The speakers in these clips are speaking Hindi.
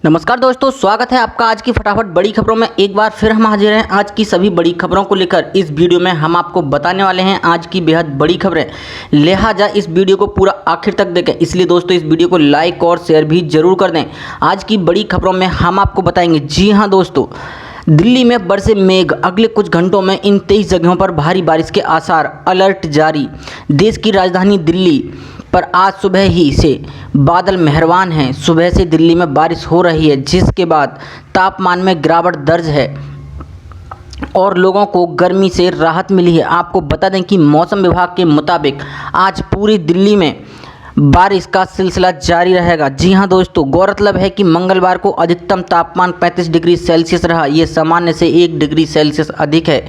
नमस्कार दोस्तों, स्वागत है आपका आज की फटाफट बड़ी खबरों में। एक बार फिर हम हाजिर हैं आज की सभी बड़ी खबरों को लेकर। इस वीडियो में हम आपको बताने वाले हैं आज की बेहद बड़ी खबरें, लिहाजा इस वीडियो को पूरा आखिर तक देखें। इसलिए दोस्तों इस वीडियो को लाइक और शेयर भी जरूर कर दें। आज की बड़ी खबरों में हम आपको बताएंगे, जी हाँ दोस्तों, दिल्ली में बरसे मेघ, अगले कुछ घंटों में इन 23 जगहों पर भारी बारिश के आसार, अलर्ट जारी। देश की राजधानी दिल्ली पर आज सुबह ही से बादल मेहरबान हैं। सुबह से दिल्ली में बारिश हो रही है, जिसके बाद तापमान में गिरावट दर्ज है और लोगों को गर्मी से राहत मिली है। आपको बता दें कि मौसम विभाग के मुताबिक आज पूरी दिल्ली में बारिश का सिलसिला जारी रहेगा। जी हां दोस्तों, गौरतलब है कि मंगलवार को अधिकतम तापमान 35 डिग्री सेल्सियस रहा। ये सामान्य से 1 डिग्री सेल्सियस अधिक है।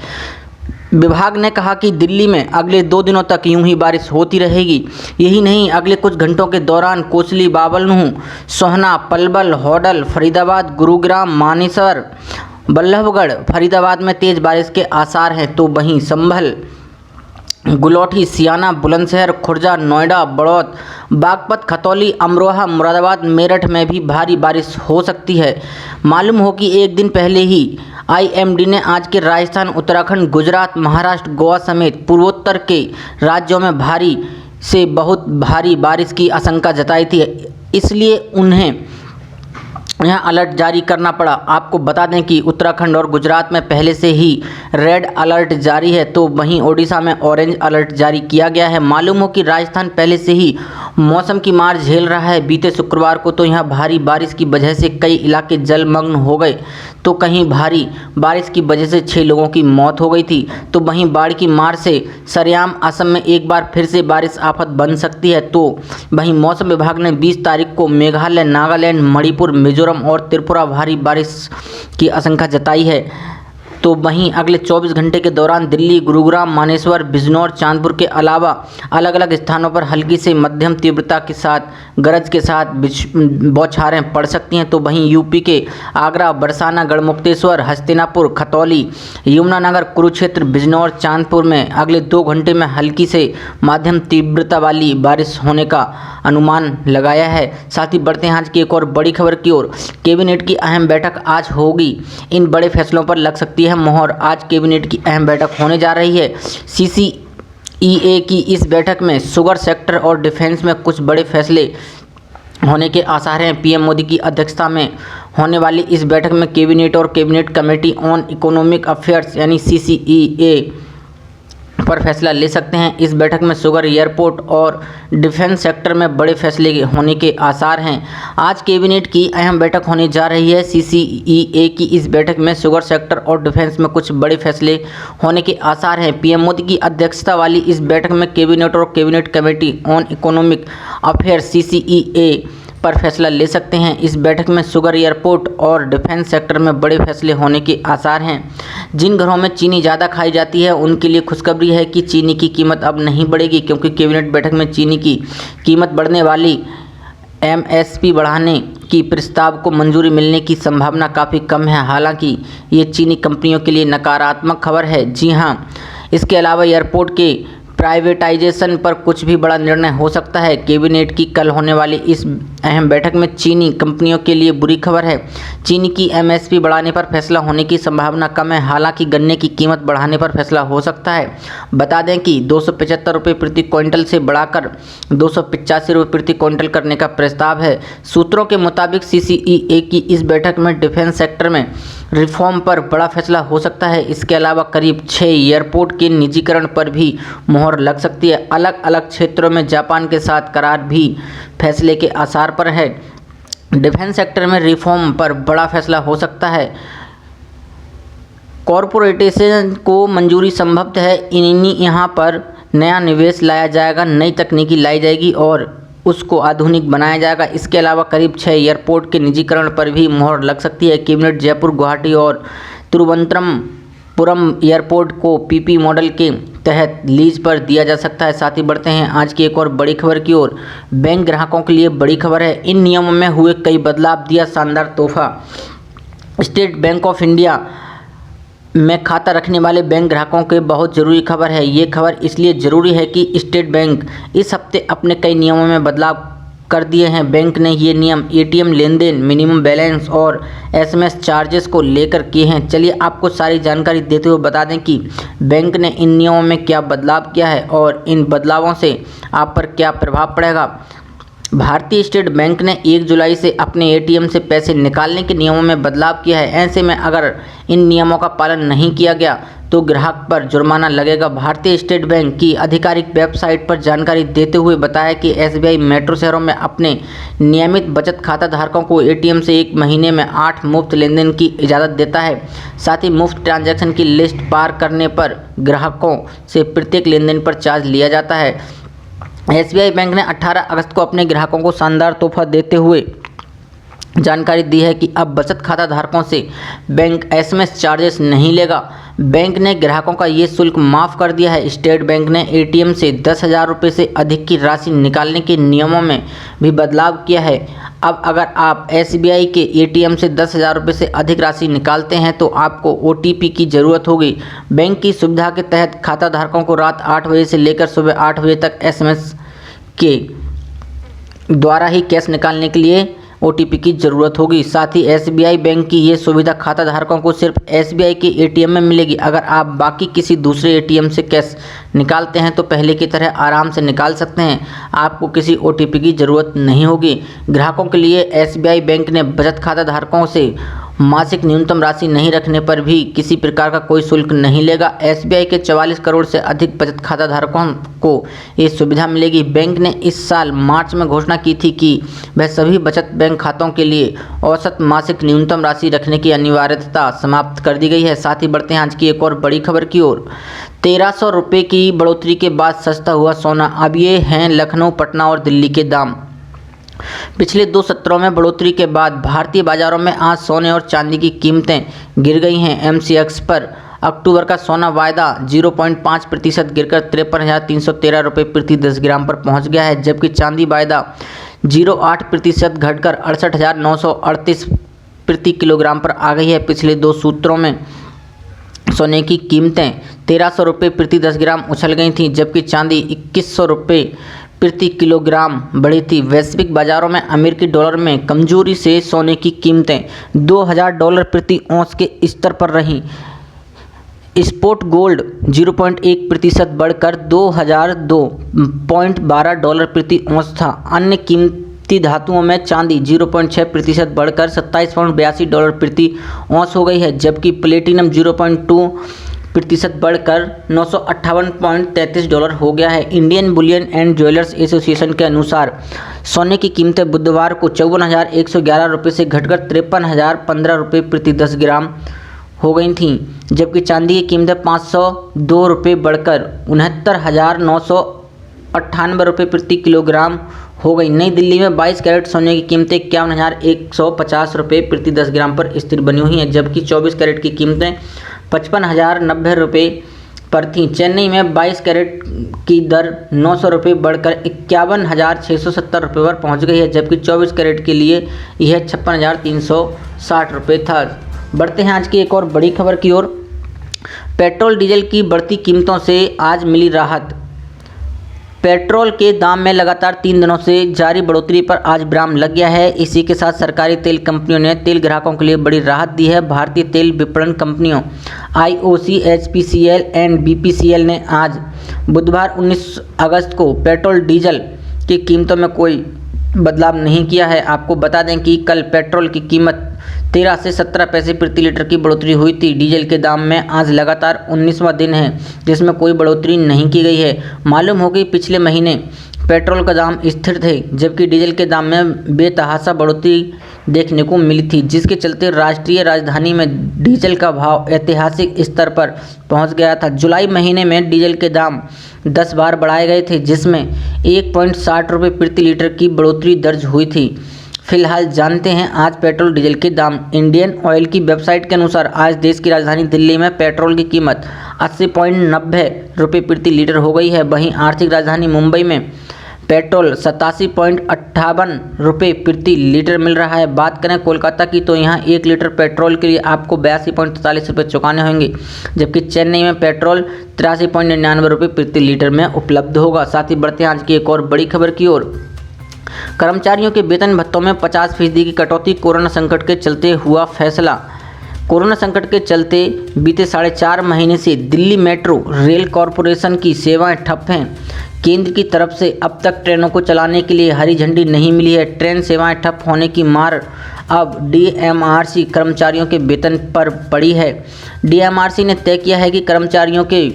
विभाग ने कहा कि दिल्ली में अगले 2 दिनों तक यूं ही बारिश होती रहेगी। यही नहीं, अगले कुछ घंटों के दौरान कोसली, बाबलनूह, सोहना, पलवल, होडल, फरीदाबाद, गुरुग्राम, मानेसर, बल्लभगढ़, फरीदाबाद में तेज बारिश के आसार हैं। तो वहीं संभल, गुलौठी, सियाना, बुलंदशहर, खुर्जा, नोएडा, बड़ौद, बागपत, खतौली, अमरोहा, मुरादाबाद, मेरठ में भी भारी बारिश हो सकती है। मालूम हो कि एक दिन पहले ही आईएमडी ने आज के राजस्थान, उत्तराखंड, गुजरात, महाराष्ट्र, गोवा समेत पूर्वोत्तर के राज्यों में भारी से बहुत भारी बारिश की आशंका जताई थी। इसलिए उन्हें यहाँ अलर्ट जारी करना पड़ा। आपको बता दें कि उत्तराखंड और गुजरात में पहले से ही रेड अलर्ट जारी है, तो वहीं ओडिशा में ऑरेंज अलर्ट जारी किया गया है। मालूम हो कि राजस्थान पहले से ही मौसम की मार झेल रहा है। बीते शुक्रवार को तो यहाँ भारी बारिश की वजह से कई इलाके जलमग्न हो गए, तो कहीं भारी बारिश की वजह से 6 लोगों की मौत हो गई थी। तो वहीं बाढ़ की मार से सरेआम असम में एक बार फिर से बारिश आफत बन सकती है। तो वहीं मौसम विभाग ने 20 तारीख को मेघालय, नागालैंड, मणिपुर, मिजोरम और त्रिपुरा भारी बारिश की आशंका जताई है। तो वहीं अगले 24 घंटे के दौरान दिल्ली, गुरुग्राम, मानेसर, बिजनौर, चांदपुर के अलावा अलग अलग स्थानों पर हल्की से मध्यम तीव्रता के साथ गरज के साथ बौछारें पड़ सकती हैं। तो वहीं यूपी के आगरा, बरसाना, गढ़मुक्तेश्वर, हस्तिनापुर, खतौली, यमुनानगर, कुरुक्षेत्र, बिजनौर, चांदपुर में अगले 2 घंटे में हल्की से मध्यम तीव्रता वाली बारिश होने का अनुमान लगाया है। साथ ही बढ़ते हैं आज की एक और बड़ी खबर की ओर। कैबिनेट की अहम बैठक आज होगी। इन बड़े फैसलों पर लग सकती है मोहर। आज कैबिनेट की अहम बैठक होने जा रही है। सीसीईए की इस बैठक में शुगर सेक्टर और डिफेंस में कुछ बड़े फैसले होने के आसार हैं। पीएम मोदी की अध्यक्षता में होने वाली इस बैठक में कैबिनेट और cabinet committee on economic affairs यानी सीसीईए पर फैसला ले सकते हैं। इस बैठक में शुगर, एयरपोर्ट और डिफेंस सेक्टर में बड़े फैसले होने के आसार हैं। आज कैबिनेट की अहम बैठक होने जा रही है। सीसीईए की इस बैठक में शुगर सेक्टर और डिफेंस में कुछ बड़े फैसले होने के आसार हैं। पीएम मोदी की अध्यक्षता वाली इस बैठक में कैबिनेट और cabinet committee on economic affairs CCEA पर फैसला ले सकते हैं। इस बैठक में शुगर, एयरपोर्ट और डिफेंस सेक्टर में बड़े फैसले होने के आसार हैं। जिन घरों में चीनी ज़्यादा खाई जाती है उनके लिए खुशखबरी है कि चीनी की कीमत अब नहीं बढ़ेगी, क्योंकि कैबिनेट बैठक में चीनी की कीमत बढ़ने वाली एमएसपी बढ़ाने की प्रस्ताव को मंजूरी मिलने की संभावना काफ़ी कम है। हालांकि ये चीनी कंपनियों के लिए नकारात्मक खबर है। जी हाँ, इसके अलावा एयरपोर्ट के प्राइवेटाइजेशन पर कुछ भी बड़ा निर्णय हो सकता है। कैबिनेट की कल होने वाली इस अहम बैठक में चीनी कंपनियों के लिए बुरी खबर है। चीनी की एमएसपी बढ़ाने पर फैसला होने की संभावना कम है। हालांकि गन्ने की कीमत बढ़ाने पर फैसला हो सकता है। बता दें कि 275 रुपये प्रति क्विंटल से बढ़ाकर 285 रुपये प्रति क्विंटल करने का प्रस्ताव है। सूत्रों के मुताबिक सीसीईए की इस बैठक में डिफेंस सेक्टर में रिफॉर्म पर बड़ा फैसला हो सकता है। इसके अलावा करीब 6 एयरपोर्ट के निजीकरण पर भी मोहर लग सकती है। अलग अलग क्षेत्रों में जापान के साथ करार भी फैसले के आसार पर है। डिफेंस सेक्टर में रिफॉर्म पर बड़ा फैसला हो सकता है। कॉरपोरेटेशन को मंजूरी संभव है। यहाँ पर नया निवेश लाया जाएगा, नई तकनीकी लाई जाएगी और उसको आधुनिक बनाया जाएगा। इसके अलावा करीब 6 एयरपोर्ट के निजीकरण पर भी मोहर लग सकती है। कैबिनेट जयपुर, गुवाहाटी और तिरुवनंतपुरम एयरपोर्ट को पीपी मॉडल के तहत लीज पर दिया जा सकता है। साथ ही बढ़ते हैं आज की एक और बड़ी खबर की ओर। बैंक ग्राहकों के लिए बड़ी खबर है। इन नियमों में हुए कई बदलाव, दिया शानदार तोहफा। स्टेट बैंक ऑफ इंडिया में खाता रखने वाले बैंक ग्राहकों के बहुत ज़रूरी खबर है। ये खबर इसलिए ज़रूरी है कि स्टेट बैंक इस हफ्ते अपने कई नियमों में बदलाव कर दिए हैं। बैंक ने ये नियम एटीएम लेन देन, मिनिमम बैलेंस और एसएमएस चार्जेस को लेकर किए हैं। चलिए आपको सारी जानकारी देते हुए बता दें कि बैंक ने इन नियमों में क्या बदलाव किया है और इन बदलावों से आप पर क्या प्रभाव पड़ेगा। भारतीय स्टेट बैंक ने 1 जुलाई से अपने एटीएम से पैसे निकालने के नियमों में बदलाव किया है। ऐसे में अगर इन नियमों का पालन नहीं किया गया तो ग्राहक पर जुर्माना लगेगा। भारतीय स्टेट बैंक की आधिकारिक वेबसाइट पर जानकारी देते हुए बताया कि एसबीआई मेट्रो शहरों में अपने नियमित बचत खाता धारकों को एटीएम से 1 महीने में 8 मुफ्त लेनदेन की इजाज़त देता है। साथ ही मुफ्त ट्रांजैक्शन की लिस्ट पार करने पर ग्राहकों से प्रत्येक लेनदेन पर चार्ज लिया जाता है। एसबीआई बैंक ने 18 अगस्त को अपने ग्राहकों को शानदार तोहफा देते हुए जानकारी दी है कि अब बचत खाता धारकों से बैंक एसएमएस चार्जेस नहीं लेगा। बैंक ने ग्राहकों का ये शुल्क माफ़ कर दिया है। स्टेट बैंक ने एटीएम से 10,000 रुपये से अधिक की राशि निकालने के नियमों में भी बदलाव किया है। अब अगर आप एसबीआई के एटीएम से 10,000 रुपये से अधिक राशि निकालते हैं तो आपको ओटीपी की ज़रूरत होगी। बैंक की सुविधा के तहत खाता धारकों को रात 8 बजे से लेकर सुबह 8 बजे तक एसएमएस के द्वारा ही कैश निकालने के लिए ओटीपी की ज़रूरत होगी। साथ ही एसबीआई बैंक की ये सुविधा खाता धारकों को सिर्फ एसबीआई के एटीएम में मिलेगी। अगर आप बाकी किसी दूसरे एटीएम से कैश निकालते हैं तो पहले की तरह आराम से निकाल सकते हैं, आपको किसी ओटीपी की ज़रूरत नहीं होगी। ग्राहकों के लिए एसबीआई बैंक ने बचत खाता धारकों से मासिक न्यूनतम राशि नहीं रखने पर भी किसी प्रकार का कोई शुल्क नहीं लेगा। एसबीआई के 44 करोड़ से अधिक बचत खाता धारकों को ये सुविधा मिलेगी। बैंक ने इस साल मार्च में घोषणा की थी कि वह सभी बचत बैंक खातों के लिए औसत मासिक न्यूनतम राशि रखने की अनिवार्यता समाप्त कर दी गई है। साथ ही बढ़ते हैं आज की एक और बड़ी खबर की ओर। 1300 रुपये की बढ़ोतरी के बाद सस्ता हुआ सोना। अब ये हैं लखनऊ, पटना और दिल्ली के दाम। पिछले 2 सत्रों में बढ़ोतरी के बाद भारतीय बाजारों में आज सोने और चांदी की कीमतें गिर गई हैं। एमसीएक्स पर अक्टूबर का सोना वायदा 0.5% गिरकर 53,313 रुपये प्रति 10 ग्राम पर पहुंच गया है, जबकि चांदी वायदा 0.8% घटकर 68,938 प्रति किलोग्राम पर आ गई है। पिछले 2 सूत्रों में सोने की कीमतें 1300 रुपये प्रति 10 ग्राम उछल गई थीं, जबकि चांदी 2100 रुपये प्रति किलोग्राम बढ़ी थी। वैश्विक बाजारों में अमेरिकी डॉलर में कमजोरी से सोने की कीमतें $2,000 प्रति औंस के स्तर पर रहीं। स्पॉट गोल्ड 0.1% बढ़कर $2,002.12 प्रति औंस था। अन्य कीमती धातुओं में चांदी 0.6% बढ़कर $27.82 प्रति औंस हो गई है, जबकि प्लेटिनम 0.2% बढ़कर $958.33 हो गया है। Indian Boolean and jewellers association के अनुसार सोने की कीमतें बुधवार को 54,111 रुपये से घटकर 53,015 रुपये प्रति 10 ग्राम हो गई थीं, जबकि चांदी की कीमतें 502 रुपये बढ़कर 69,998 रुपये प्रति किलोग्राम हो गई। नई दिल्ली में 22 कैरेट सोने की कीमतें 51,150 रुपये प्रति 10 ग्राम पर स्थिर बनी हुई हैं, जबकि 24 कैरेट की कीमतें 55,090 रुपये पर थीं। चेन्नई में 22 कैरेट की दर 900 रुपये बढ़कर 51,670 रुपये पर पहुंच गई है, जबकि 24 कैरेट के लिए यह 56,360 रुपये था। बढ़ते हैं आज की एक और बड़ी खबर की ओर। पेट्रोल डीजल की बढ़ती कीमतों से आज मिली राहत। पेट्रोल के दाम में लगातार 3 दिनों से जारी बढ़ोतरी पर आज विराम लग गया है। इसी के साथ सरकारी तेल कंपनियों ने तेल ग्राहकों के लिए बड़ी राहत दी है। भारतीय तेल विपणन कंपनियों आईओसी, एचपीसीएल एंड बीपीसीएल ने आज बुधवार 19 अगस्त को पेट्रोल डीजल की कीमतों में कोई बदलाव नहीं किया है। आपको बता दें कि कल पेट्रोल की कीमत 13 से 17 पैसे प्रति लीटर की बढ़ोतरी हुई थी। डीजल के दाम में आज लगातार 19वां दिन है जिसमें कोई बढ़ोतरी नहीं की गई है। मालूम हो कि पिछले महीने पेट्रोल का दाम स्थिर थे, जबकि डीजल के दाम में बेतहाशा बढ़ोतरी देखने को मिली थी, जिसके चलते राष्ट्रीय राजधानी में डीजल का भाव ऐतिहासिक स्तर पर पहुंच गया था। जुलाई महीने में डीजल के दाम 10 बार बढ़ाए गए थे, जिसमें 1.60 रुपये प्रति लीटर की बढ़ोतरी दर्ज हुई थी। फिलहाल जानते हैं आज पेट्रोल डीजल के दाम। इंडियन ऑयल की वेबसाइट के अनुसार आज देश की राजधानी दिल्ली में पेट्रोल की कीमत 80.90 रुपये प्रति लीटर हो गई है। वहीं आर्थिक राजधानी मुंबई में पेट्रोल 87.58 रुपये प्रति लीटर मिल रहा है। बात करें कोलकाता की तो यहाँ 1 लीटर पेट्रोल के लिए आपको 82.43 रुपये चुकाने होंगे, जबकि चेन्नई में पेट्रोल 83.99 रुपये प्रति लीटर में उपलब्ध होगा। साथ ही बढ़ते हैं आज की एक और बड़ी खबर की ओर। कर्मचारियों के वेतन भत्तों में 50% की कटौती, कोरोना संकट के चलते हुआ फैसला। कोरोना संकट के चलते बीते 4.5 महीने से दिल्ली मेट्रो रेल कॉरपोरेशन की सेवाएं ठप हैं। केंद्र की तरफ से अब तक ट्रेनों को चलाने के लिए हरी झंडी नहीं मिली है। ट्रेन सेवाएं ठप होने की मार अब डीएमआरसी कर्मचारियों के वेतन पर पड़ी है। डीएमआरसी ने तय किया है कि कर्मचारियों के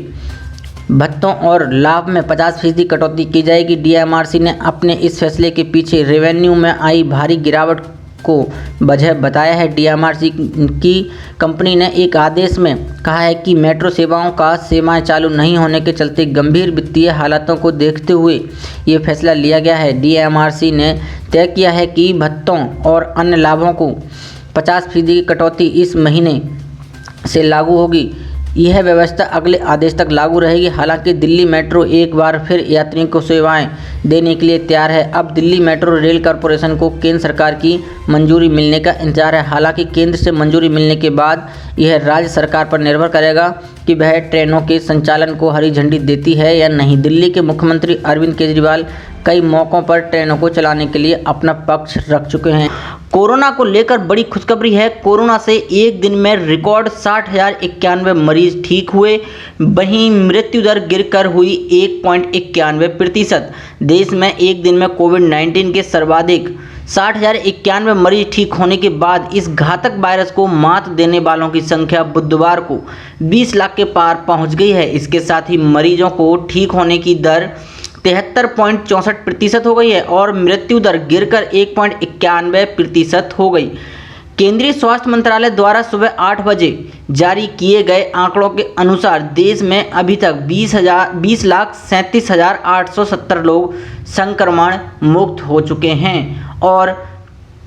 भत्तों और लाभ में 50% कटौती की जाएगी। डीएमआरसी ने अपने इस फैसले के पीछे रेवेन्यू में आई भारी गिरावट को वजह बताया है। डीएमआरसी की कंपनी ने एक आदेश में कहा है कि मेट्रो सेवाओं का सेवाएं चालू नहीं होने के चलते गंभीर वित्तीय हालातों को देखते हुए ये फैसला लिया गया है। डीएमआरसी ने तय किया है कि भत्तों और अन्य लाभों को 50% की कटौती इस महीने से लागू होगी। यह व्यवस्था अगले आदेश तक लागू रहेगी। हालांकि दिल्ली मेट्रो एक बार फिर यात्रियों को सेवाएं देने के लिए तैयार है। अब दिल्ली मेट्रो रेल कॉरपोरेशन को केंद्र सरकार की मंजूरी मिलने का इंतजार है। हालांकि केंद्र से मंजूरी मिलने के बाद यह राज्य सरकार पर निर्भर करेगा कि वह ट्रेनों के संचालन को हरी झंडी देती है या नहीं। दिल्ली के मुख्यमंत्री अरविंद केजरीवाल कई मौक़ों पर ट्रेनों को चलाने के लिए अपना पक्ष रख चुके हैं। कोरोना को लेकर बड़ी खुशखबरी है। कोरोना से एक दिन में रिकॉर्ड 60,091 मरीज ठीक हुए। वहीं मृत्यु दर गिरकर हुई 1.91%। देश में एक दिन में कोविड-19 के सर्वाधिक 60,091 मरीज ठीक होने के बाद इस घातक वायरस को मात देने वालों की संख्या बुधवार को 20 लाख के पार पहुंच गई है। इसके साथ ही मरीजों को ठीक होने की दर 73.64% हो गई है और मृत्यु दर गिरकर 1.91% हो गई। केंद्रीय स्वास्थ्य मंत्रालय द्वारा सुबह 8 बजे जारी किए गए आंकड़ों के अनुसार देश में अभी तक 20,37,870 लोग संक्रमण मुक्त हो चुके हैं और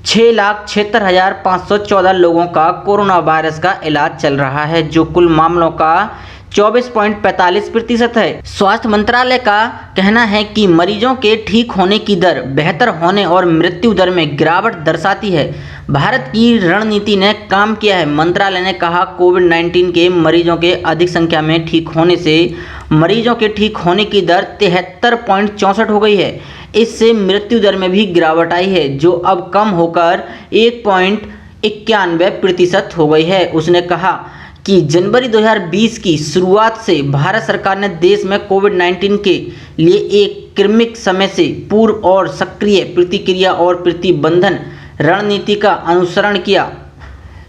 6,76,514 लोगों का कोरोना वायरस का इलाज चल रहा है, जो कुल मामलों का 24.45% है। स्वास्थ्य मंत्रालय का कहना है कि मरीजों के ठीक होने की दर बेहतर होने और मृत्यु दर में गिरावट दर्शाती है। भारत की रणनीति ने काम किया है। मंत्रालय ने कहा, कोविड-19 के मरीजों के अधिक संख्या में ठीक होने से मरीजों के ठीक होने की दर 73.64 हो गई है। इससे मृत्यु दर में भी गिरावट आई है, जो अब कम होकर 1.91% हो गई है। उसने कहा कि जनवरी 2020 की शुरुआत से भारत सरकार ने देश में कोविड-19 के लिए एक क्रमिक समय से पूर्व और सक्रिय प्रतिक्रिया और प्रतिबंधन रणनीति का अनुसरण किया।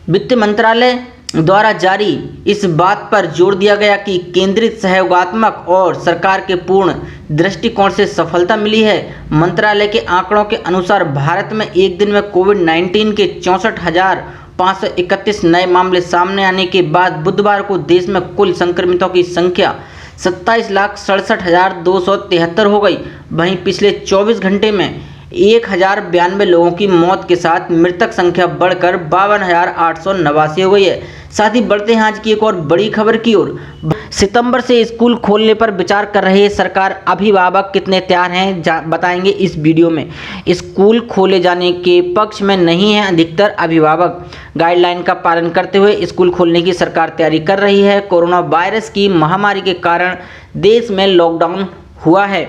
वित्त मंत्रालय द्वारा जारी इस बात पर जोर दिया गया कि केंद्रित सहयोगात्मक और सरकार के पूर्ण दृष्टिकोण से सफलता मिली है। मंत्रालय के आंकड़ों के अनुसार भारत में एक दिन में कोविड-19 के 64,531 नए मामले सामने आने के बाद बुधवार को देश में कुल संक्रमितों की संख्या 27,67,273 हो गई। वहीं पिछले 24 घंटे में 1,092 लोगों की मौत के साथ मृतक संख्या बढ़कर 52,889 हो गई है। साथ ही बढ़ते हैं आज की एक और बड़ी खबर की ओर। सितंबर से स्कूल खोलने पर विचार कर रही है सरकार। अभिभावक कितने तैयार हैं बताएंगे इस वीडियो में। स्कूल खोले जाने के पक्ष में नहीं है अधिकतर अभिभावक। गाइडलाइन का पालन करते हुए स्कूल खोलने की सरकार तैयारी कर रही है। कोरोना वायरस की महामारी के कारण देश में लॉकडाउन हुआ है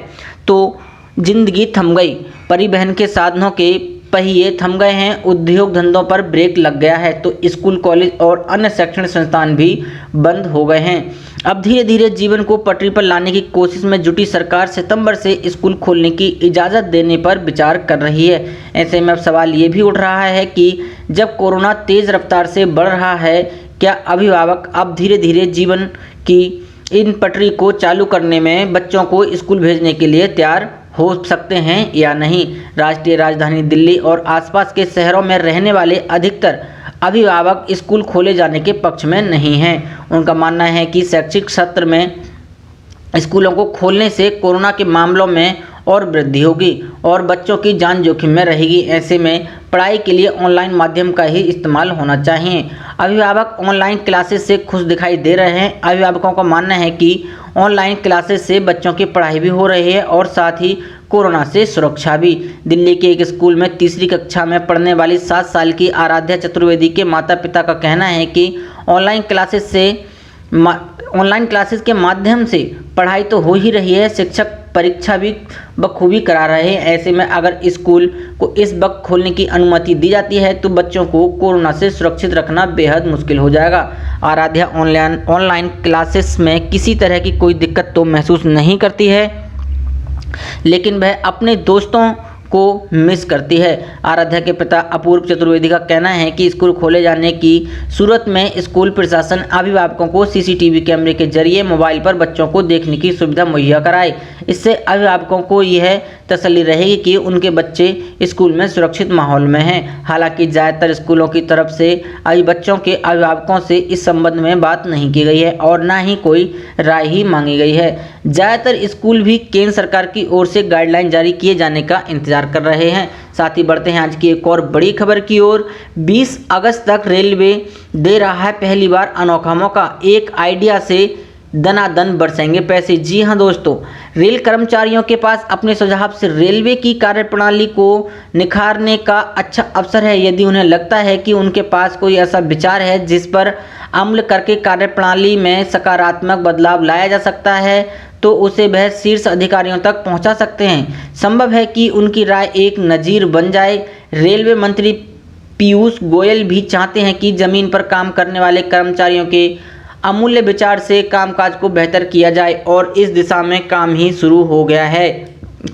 तो जिंदगी थम गई। परिवहन के साधनों के पहिए थम गए हैं। उद्योग धंधों पर ब्रेक लग गया है तो स्कूल, कॉलेज और अन्य शैक्षणिक संस्थान भी बंद हो गए हैं। अब धीरे धीरे जीवन को पटरी पर लाने की कोशिश में जुटी सरकार सितंबर से स्कूल खोलने की इजाज़त देने पर विचार कर रही है। ऐसे में अब सवाल ये भी उठ रहा है कि जब कोरोना तेज़ रफ्तार से बढ़ रहा है, क्या अभिभावक अब धीरे धीरे जीवन की इन पटरी को चालू करने में बच्चों को स्कूल भेजने के लिए तैयार हो सकते हैं या नहीं। राष्ट्रीय राजधानी दिल्ली और आसपास के शहरों में रहने वाले अधिकतर अभिभावक स्कूल खोले जाने के पक्ष में नहीं हैं। उनका मानना है कि शैक्षिक सत्र में स्कूलों को खोलने से कोरोना के मामलों में और वृद्धि होगी और बच्चों की जान जोखिम में रहेगी। ऐसे में पढ़ाई के लिए ऑनलाइन माध्यम का ही इस्तेमाल होना चाहिए। अभिभावक ऑनलाइन क्लासेस से खुश दिखाई दे रहे हैं। अभिभावकों का मानना है कि ऑनलाइन क्लासेस से बच्चों की पढ़ाई भी हो रही है और साथ ही कोरोना से सुरक्षा भी। दिल्ली के एक स्कूल में तीसरी कक्षा में पढ़ने वाली 7 साल की आराध्या चतुर्वेदी के माता पिता का कहना है कि ऑनलाइन क्लासेस के माध्यम से पढ़ाई तो हो ही रही है, शिक्षक परीक्षा भी बखूबी करा रहे हैं। ऐसे में अगर स्कूल को इस वक्त खोलने की अनुमति दी जाती है तो बच्चों को कोरोना से सुरक्षित रखना बेहद मुश्किल हो जाएगा। आराध्या ऑनलाइन क्लासेस में किसी तरह की कोई दिक्कत तो महसूस नहीं करती है, लेकिन वह अपने दोस्तों को मिस करती है। आराध्या के पिता अपूर्व चतुर्वेदी का कहना है कि स्कूल खोले जाने की सूरत में स्कूल प्रशासन अभिभावकों को सीसीटीवी कैमरे के जरिए मोबाइल पर बच्चों को देखने की सुविधा मुहैया कराए। इससे अभिभावकों को यह तसल्ली रहेगी कि उनके बच्चे स्कूल में सुरक्षित माहौल में हैं। हालांकि ज़्यादातर स्कूलों की तरफ से अभी बच्चों के अभिभावकों से इस संबंध में बात नहीं की गई है और ना ही कोई राय ही मांगी गई है। ज़्यादातर स्कूल भी केंद्र सरकार की ओर से गाइडलाइन जारी किए जाने का इंतजार कर रहे हैं। साथ ही बढ़ते हैं आज की एक और बड़ी खबर की ओर। 20 अगस्त तक रेलवे दे रहा है पहली बार अनोखा मौका, एक आइडिया से दनादन बरसेंगे पैसे। जी हां दोस्तों, रेल कर्मचारियों के पास अपने सुझाव से रेलवे की कार्यप्रणाली को निखारने का अच्छा अवसर है। यदि उन्हें लगता है कि उनके पास कोई ऐसा विचार है जिस पर अमल करके कार्यप्रणाली में सकारात्मक बदलाव लाया जा सकता है तो उसे वह शीर्ष अधिकारियों तक पहुंचा सकते हैं। संभव है कि उनकी राय एक नज़ीर बन जाए। रेलवे मंत्री पीयूष गोयल भी चाहते हैं कि जमीन पर काम करने वाले कर्मचारियों के अमूल्य विचार से कामकाज को बेहतर किया जाए और इस दिशा में काम ही शुरू हो गया है।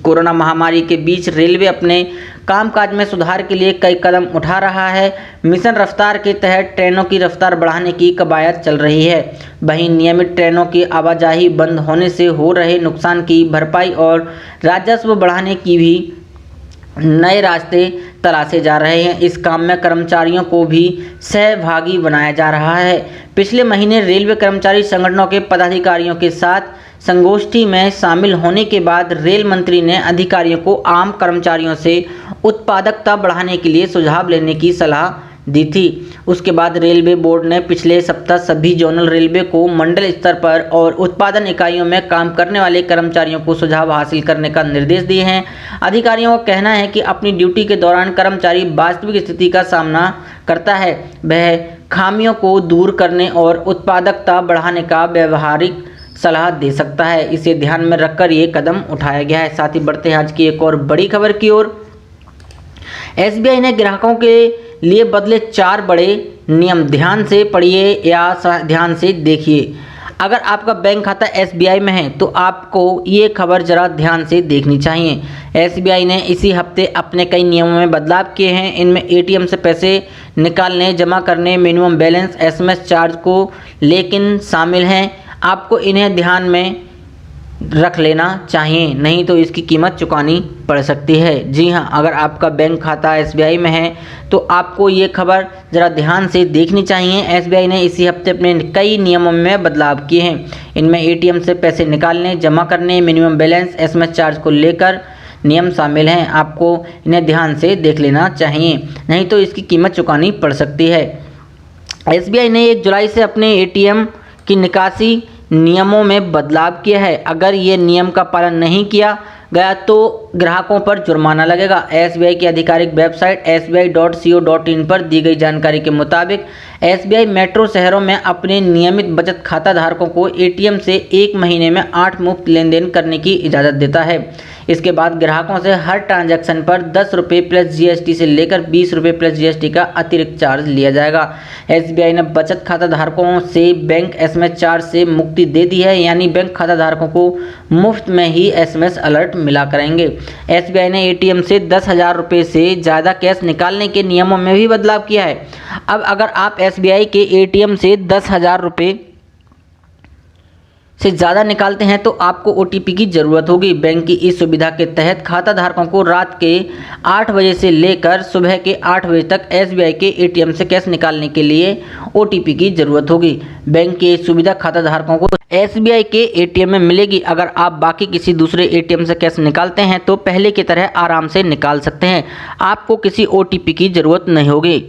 कोरोना महामारी के बीच रेलवे अपने कामकाज में सुधार के लिए कई कदम उठा रहा है। मिशन रफ्तार के तहत ट्रेनों की रफ्तार बढ़ाने की कवायद चल रही है। वहीं नियमित ट्रेनों की आवाजाही बंद होने से हो रहे नुकसान की भरपाई और राजस्व बढ़ाने की भी नए रास्ते तलाशे जा रहे हैं। इस काम में कर्मचारियों को भी सहभागी बनाया जा रहा है। पिछले महीने रेलवे कर्मचारी संगठनों के पदाधिकारियों के साथ संगोष्ठी में शामिल होने के बाद रेल मंत्री ने अधिकारियों को आम कर्मचारियों से उत्पादकता बढ़ाने के लिए सुझाव लेने की सलाह दी थी। उसके बाद रेलवे बोर्ड ने पिछले सप्ताह सभी जोनल रेलवे को मंडल स्तर पर और उत्पादन इकाइयों में काम करने वाले कर्मचारियों को सुझाव हासिल करने का निर्देश दिए हैं। अधिकारियों का कहना है कि अपनी ड्यूटी के दौरान कर्मचारी वास्तविक स्थिति का सामना करता है, वह खामियों को दूर करने और उत्पादकता बढ़ाने का व्यवहारिक सलाह दे सकता है। इसे ध्यान में रखकर ये कदम उठाया गया है। साथ ही बढ़ते हैं आज की एक और बड़ी खबर की ओर। एसबीआई ने ग्राहकों के लिए बदले 4 बड़े नियम। ध्यान से पढ़िए या ध्यान से देखिए। अगर आपका बैंक खाता एसबीआई में है तो आपको ये खबर ज़रा ध्यान से देखनी चाहिए। एसबीआई ने इसी हफ्ते अपने कई नियमों में बदलाव किए हैं। इनमें एटीएम से पैसे निकालने, जमा करने, मिनिमम बैलेंस, एसएमएस चार्ज को लेकिन शामिल हैं। आपको इन्हें ध्यान में रख लेना चाहिए, नहीं तो इसकी कीमत चुकानी पड़ सकती है। जी हाँ, अगर आपका बैंक खाता एसबीआई में है तो आपको ये खबर ज़रा ध्यान से देखनी चाहिए। एसबीआई ने इसी हफ्ते अपने कई नियमों में बदलाव किए हैं। इनमें एटीएम से पैसे निकालने, जमा करने, मिनिमम बैलेंस, एसएमएस चार्ज को लेकर नियम शामिल हैं। आपको इन्हें ध्यान से देख लेना चाहिए, नहीं तो इसकी कीमत चुकानी पड़ सकती है। एसबीआई ने 1 जुलाई से अपने एटीएम की निकासी नियमों में बदलाव किया है। अगर ये नियम का पालन नहीं किया गया तो ग्राहकों पर जुर्माना लगेगा। एसबीआई की आधिकारिक वेबसाइट sbi.co.in पर दी गई जानकारी के मुताबिक एसबीआई मेट्रो शहरों में अपने नियमित बचत खाता धारकों को एटीएम से 1 महीने में 8 मुफ्त लेन देन करने की इजाज़त देता है। इसके बाद ग्राहकों से हर ट्रांजैक्शन पर 10 रुपये प्लस जीएसटी से लेकर 20 रुपये प्लस जीएसटी का अतिरिक्त चार्ज लिया जाएगा। एसबीआई ने बचत खाता धारकों से बैंक एसएमएस चार्ज से मुक्ति दे दी है, यानी बैंक खाता धारकों को मुफ्त में ही एसएमएस अलर्ट मिला करेंगे। एसबीआई ने एटीएम से 10,000 रुपये से ज़्यादा कैश निकालने के नियमों में भी बदलाव किया है। अब अगर आप एसबीआई के एटीएम से 10,000 रुपये से ज़्यादा निकालते हैं तो आपको ओटीपी की ज़रूरत होगी। बैंक की इस सुविधा के तहत खाता धारकों को रात के 8 बजे से लेकर सुबह के 8 बजे तक एसबीआई के एटीएम से कैश निकालने के लिए ओटीपी की ज़रूरत होगी। बैंक की इस सुविधा खाता धारकों को एसबीआई के एटीएम में मिलेगी। अगर आप बाकी किसी दूसरे एटीएम से कैश निकालते हैं तो पहले की तरह आराम से निकाल सकते हैं, आपको किसी ओटीपी की ज़रूरत नहीं होगी।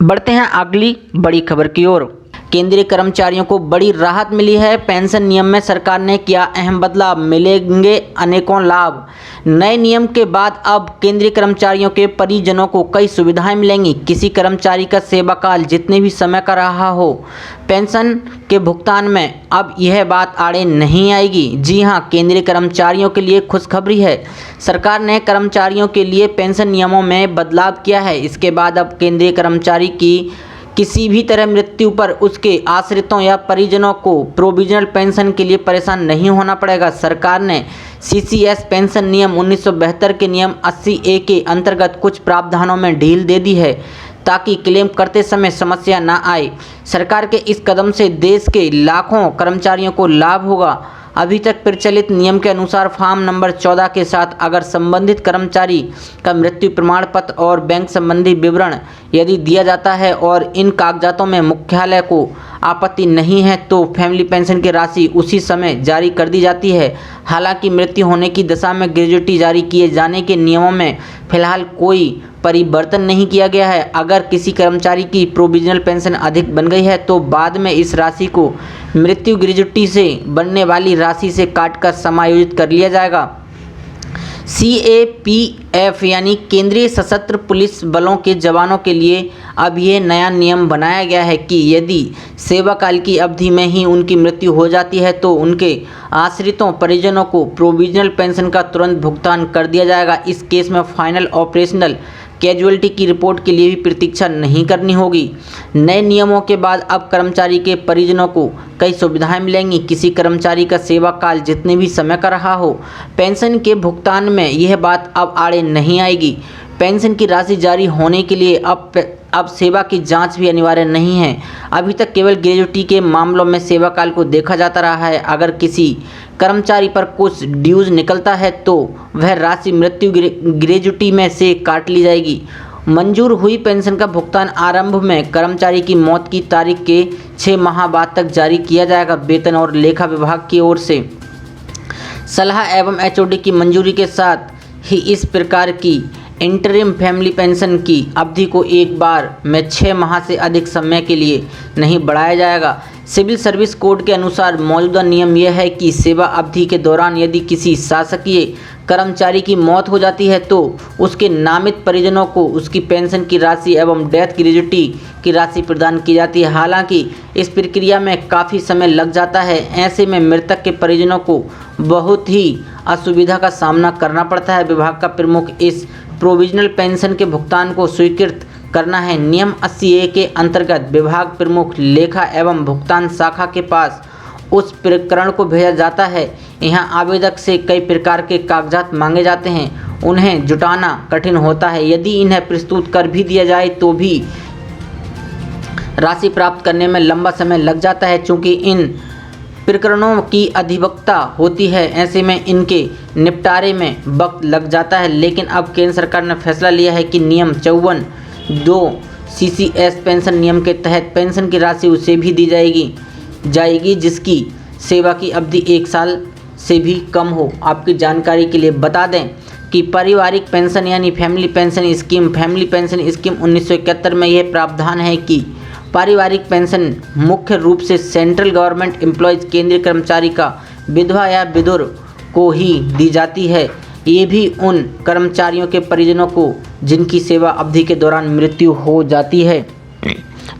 बढ़ते हैं अगली बड़ी खबर की ओर। केंद्रीय कर्मचारियों को बड़ी राहत मिली है। पेंशन नियम में सरकार ने किया अहम बदलाव, मिलेंगे अनेकों लाभ। नए नियम के बाद अब केंद्रीय कर्मचारियों के परिजनों को कई सुविधाएं मिलेंगी। किसी कर्मचारी का सेवा काल जितने भी समय का रहा हो, पेंशन के भुगतान में अब यह बात आड़े नहीं आएगी। जी हां, केंद्रीय कर्मचारियों के लिए खुशखबरी है। सरकार ने कर्मचारियों के लिए पेंशन नियमों में बदलाव किया है। इसके बाद अब केंद्रीय कर्मचारी की किसी भी तरह मृत्यु पर उसके आश्रितों या परिजनों को प्रोविजनल पेंशन के लिए परेशान नहीं होना पड़ेगा। सरकार ने सीसीएस पेंशन नियम 1972 के नियम 80A के अंतर्गत कुछ प्रावधानों में ढील दे दी है ताकि क्लेम करते समय समस्या न आए। सरकार के इस कदम से देश के लाखों कर्मचारियों को लाभ होगा। अभी तक प्रचलित नियम के अनुसार फॉर्म नंबर 14 के साथ अगर संबंधित कर्मचारी का मृत्यु प्रमाण पत्र और बैंक संबंधी विवरण यदि दिया जाता है और इन कागजातों में मुख्यालय को आपत्ति नहीं है तो फैमिली पेंशन की राशि उसी समय जारी कर दी जाती है। हालांकि मृत्यु होने की दशा में ग्रेच्युटी जारी किए जाने के नियमों में फिलहाल कोई परिवर्तन नहीं किया गया है। अगर किसी कर्मचारी की प्रोविजनल पेंशन अधिक बन गई है तो बाद में इस राशि को मृत्यु ग्रेच्युटी से बनने वाली राशि से काटकर समायोजित कर लिया जाएगा। CAPF यानी केंद्रीय सशस्त्र पुलिस बलों के जवानों के लिए अब ये नया नियम बनाया गया है कि यदि सेवा काल की अवधि में ही उनकी मृत्यु हो जाती है तो उनके आश्रितों परिजनों को प्रोविजनल पेंशन का तुरंत भुगतान कर दिया जाएगा। इस केस में फाइनल ऑपरेशनल कैजुअलिटी की रिपोर्ट के लिए भी प्रतीक्षा नहीं करनी होगी। नए नियमों के बाद अब कर्मचारी के परिजनों को कई सुविधाएं मिलेंगी। किसी कर्मचारी का सेवा काल जितने भी समय का रहा हो, पेंशन के भुगतान में यह बात अब आड़े नहीं आएगी। पेंशन की राशि जारी होने के लिए अब सेवा की जांच भी अनिवार्य नहीं है। अभी तक केवल ग्रेच्युटी के मामलों में सेवा काल को देखा जाता रहा है। अगर किसी कर्मचारी पर कुछ ड्यूज निकलता है तो वह राशि मृत्यु ग्रेच्युटी में से काट ली जाएगी। मंजूर हुई पेंशन का भुगतान आरंभ में कर्मचारी की मौत की तारीख के 6 माह बाद तक जारी किया जाएगा। वेतन और लेखा विभाग की ओर से सलाह एवं HOD की मंजूरी के साथ ही इस प्रकार की इंटरिम फैमिली पेंशन की अवधि को एक बार में 6 माह से अधिक समय के लिए नहीं बढ़ाया जाएगा। सिविल सर्विस कोड के अनुसार मौजूदा नियम यह है कि सेवा अवधि के दौरान यदि किसी शासकीय कर्मचारी की मौत हो जाती है तो उसके नामित परिजनों को उसकी पेंशन की राशि एवं डेथ ग्रेच्युटी की राशि प्रदान की जाती है। हालांकि इस प्रक्रिया में काफ़ी समय लग जाता है। ऐसे में मृतक के परिजनों को बहुत ही असुविधा का सामना करना पड़ता है। विभाग का प्रमुख इस प्रोविजनल पेंशन के भुगतान को स्वीकृत करना है। नियम 80A के अंतर्गत विभाग प्रमुख लेखा एवं भुगतान शाखा के पास उस प्रकरण को भेजा जाता है। यहाँ आवेदक से कई प्रकार के कागजात मांगे जाते हैं, उन्हें जुटाना कठिन होता है। यदि इन्हें प्रस्तुत कर भी दिया जाए तो भी राशि प्राप्त करने में लंबा समय लग जाता है। चूँकि इन प्रकरणों की अधिवक्ता होती है, ऐसे में इनके निपटारे में वक्त लग जाता है। लेकिन अब केंद्र सरकार ने फैसला लिया है कि नियम 54(2) CCS पेंशन नियम के तहत पेंशन की राशि उसे भी दी जाएगी जिसकी सेवा की अवधि 1 साल से भी कम हो। आपकी जानकारी के लिए बता दें कि पारिवारिक पेंशन यानी फैमिली पेंशन स्कीम 1971 में यह प्रावधान है कि पारिवारिक पेंशन मुख्य रूप से सेंट्रल गवर्नमेंट एम्प्लॉयज़ केंद्रीय कर्मचारी का विधवा या विधुर को ही दी जाती है। ये भी उन कर्मचारियों के परिजनों को जिनकी सेवा अवधि के दौरान मृत्यु हो जाती है।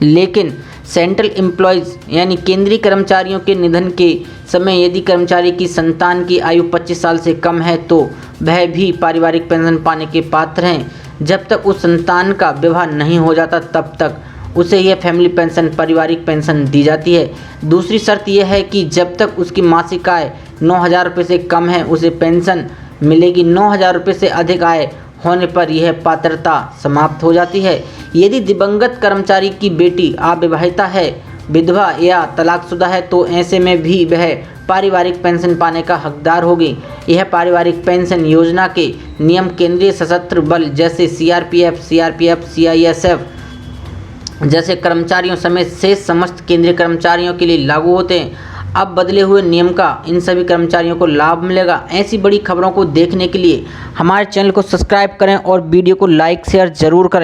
लेकिन सेंट्रल एम्प्लॉयज़ यानी केंद्रीय कर्मचारियों के निधन के समय यदि कर्मचारी की संतान की आयु 25 साल से कम है तो वह भी पारिवारिक पेंशन पाने के पात्र हैं। जब तक उस संतान का विवाह नहीं हो जाता तब तक उसे यह फैमिली पेंशन पारिवारिक पेंशन दी जाती है। दूसरी शर्त यह है कि जब तक उसकी मासिक आय 9,000 रुपये से कम है उसे पेंशन मिलेगी। 9,000 रुपये से अधिक आय होने पर यह पात्रता समाप्त हो जाती है। यदि दिवंगत कर्मचारी की बेटी अविवाहिता है, विधवा या तलाकशुदा है तो ऐसे में भी वह पारिवारिक पेंशन पाने का हकदार होगी। यह पारिवारिक पेंशन योजना के नियम केंद्रीय सशस्त्र बल जैसे CRPF, CISF जैसे कर्मचारियों समेत शेष समस्त केंद्रीय कर्मचारियों के लिए लागू होते हैं। अब बदले हुए नियम का इन सभी कर्मचारियों को लाभ मिलेगा। ऐसी बड़ी खबरों को देखने के लिए हमारे चैनल को सब्सक्राइब करें और वीडियो को लाइक शेयर जरूर करें।